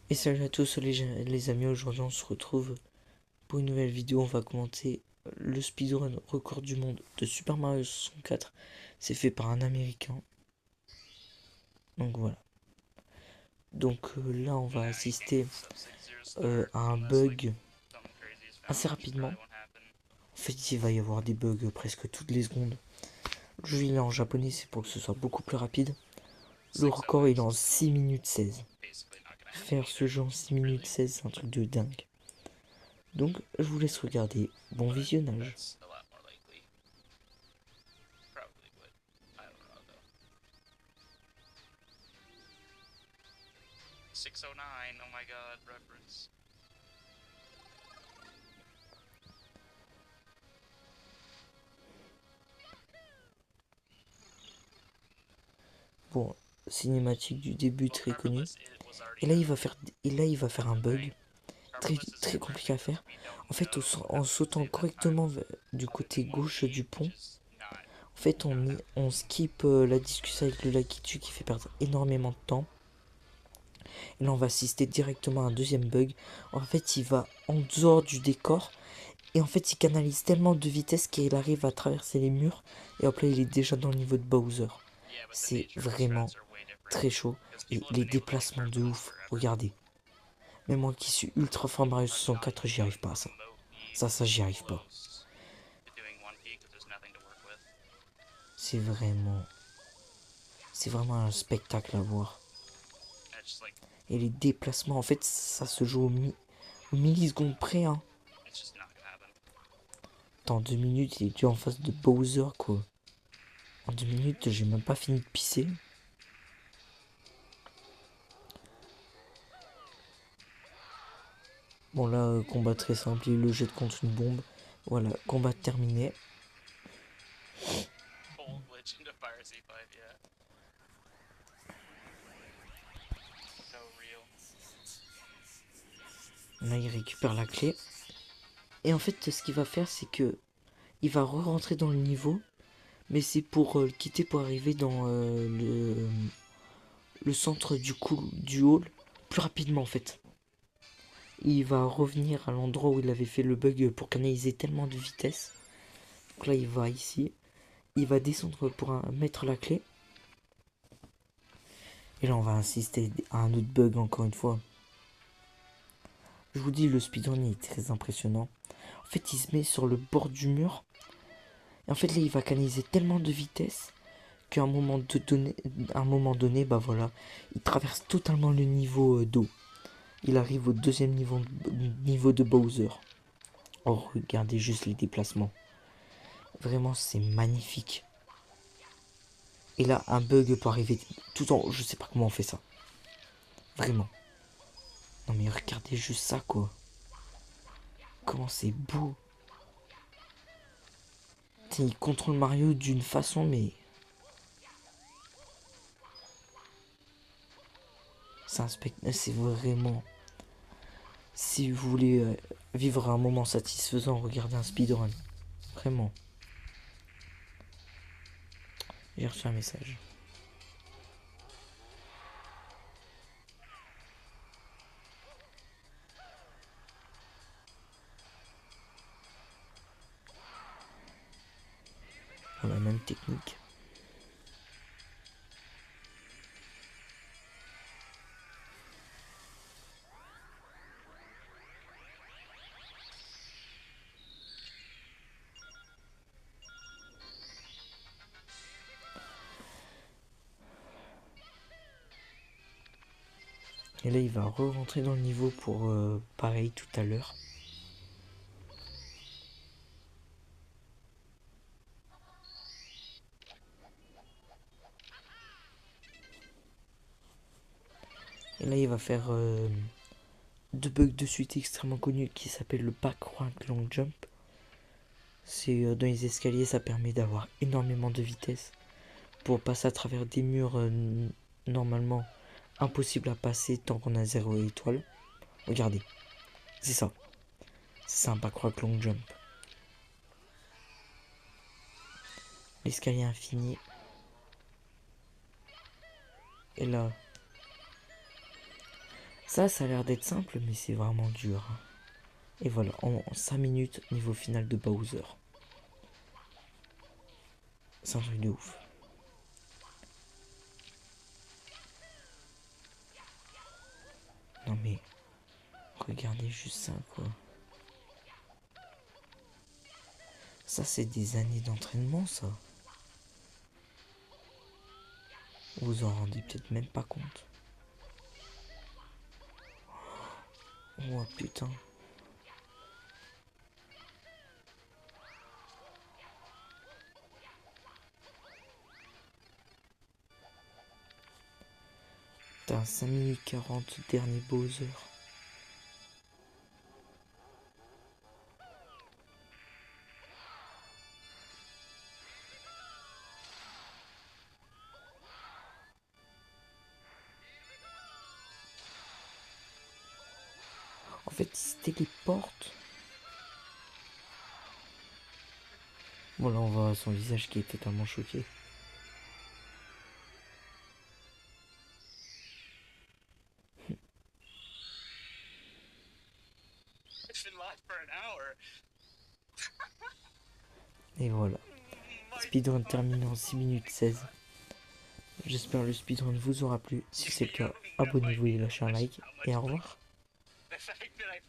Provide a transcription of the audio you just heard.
Et salut à tous les amis, aujourd'hui on se retrouve pour une nouvelle vidéo. On va commenter le speedrun record du monde de Super Mario 64. C'est fait par un américain. Donc voilà. Donc là on va assister à un bug assez rapidement. En fait il va y avoir des bugs presque toutes les secondes. Le jeu il est en japonais, c'est pour que ce soit beaucoup plus rapide. Le record il est en 6 minutes 16. Faire ce jeu en 6 minutes 16 c'est un truc de dingue. Donc je vous laisse regarder. Bon visionnage. Oh my god, reference. Bon, cinématique du début très connu. Et là il va faire un bug très compliqué à faire. En fait, en sautant correctement du côté gauche du pont, en fait on skip la discussion avec le Lakitu qui fait perdre énormément de temps. Et là on va assister directement à un deuxième bug. En fait il va en dehors du décor. Et en fait il canalise tellement de vitesse qu'il arrive à traverser les murs. Et hop là il est déjà dans le niveau de Bowser. C'est vraiment très chaud. Et les déplacements de ouf. Regardez. Mais moi qui suis ultra fan Mario 64, j'y arrive pas à ça. Ça, j'y arrive pas. C'est vraiment... C'est vraiment un spectacle à voir. Et les déplacements, en fait, ça se joue au millisecondes près, hein. Dans 2 minutes, il est déjà en face de Bowser, quoi. En 2 minutes, j'ai même pas fini de pisser. Bon, là, combat très simple, il le jette contre une bombe. Voilà, combat terminé. Là, il récupère la clé. Et en fait, ce qu'il va faire, c'est que il va re-rentrer dans le niveau. Mais c'est pour le quitter pour arriver dans le centre du hall plus rapidement en fait. Il va revenir à l'endroit où il avait fait le bug pour canaliser tellement de vitesse. Donc là il va ici. Il va descendre pour mettre la clé. Et là on va assister à un autre bug encore une fois. Je vous dis, le speedrun est très impressionnant. En fait il se met sur le bord du mur. Et en fait là il va canaliser tellement de vitesse qu'à un moment donné, bah voilà, il traverse totalement le niveau d'eau. Il arrive au deuxième niveau de Bowser. Oh, regardez juste les déplacements. Vraiment, c'est magnifique. Et là, un bug peut arriver tout en haut. Je sais pas comment on fait ça. Vraiment. Non mais regardez juste ça, quoi. Comment c'est beau. Il contrôle Mario d'une façon, mais... C'est vraiment... Si vous voulez vivre un moment satisfaisant, regardez un speedrun. Vraiment. J'ai reçu un message. Pour la même technique. Et là, il va re-rentrer dans le niveau pour pareil tout à l'heure. Et là, il va faire deux bugs de suite extrêmement connus qui s'appellent le backward long jump. C'est dans les escaliers, ça permet d'avoir énormément de vitesse pour passer à travers des murs normalement impossibles à passer tant qu'on a 0 étoile. Regardez, c'est ça. C'est un backward long jump. L'escalier infini. Et là, Ça a l'air d'être simple, mais c'est vraiment dur. Et voilà, en 5 minutes, niveau final de Bowser. C'est un truc de ouf. Non mais, regardez juste ça, quoi. Ça, c'est des années d'entraînement, ça. Vous en rendez peut-être même pas compte. Oh putain. T'as 5 minutes 40, dernier Bowser. En fait, il se téléporte. Bon, là, on voit son visage qui est totalement choqué. It's been live for an hour. Et voilà. Speedrun terminé en 6 minutes 16. J'espère que le speedrun vous aura plu. Si c'est le cas, abonnez-vous et lâchez un like. Et au revoir. The fact that I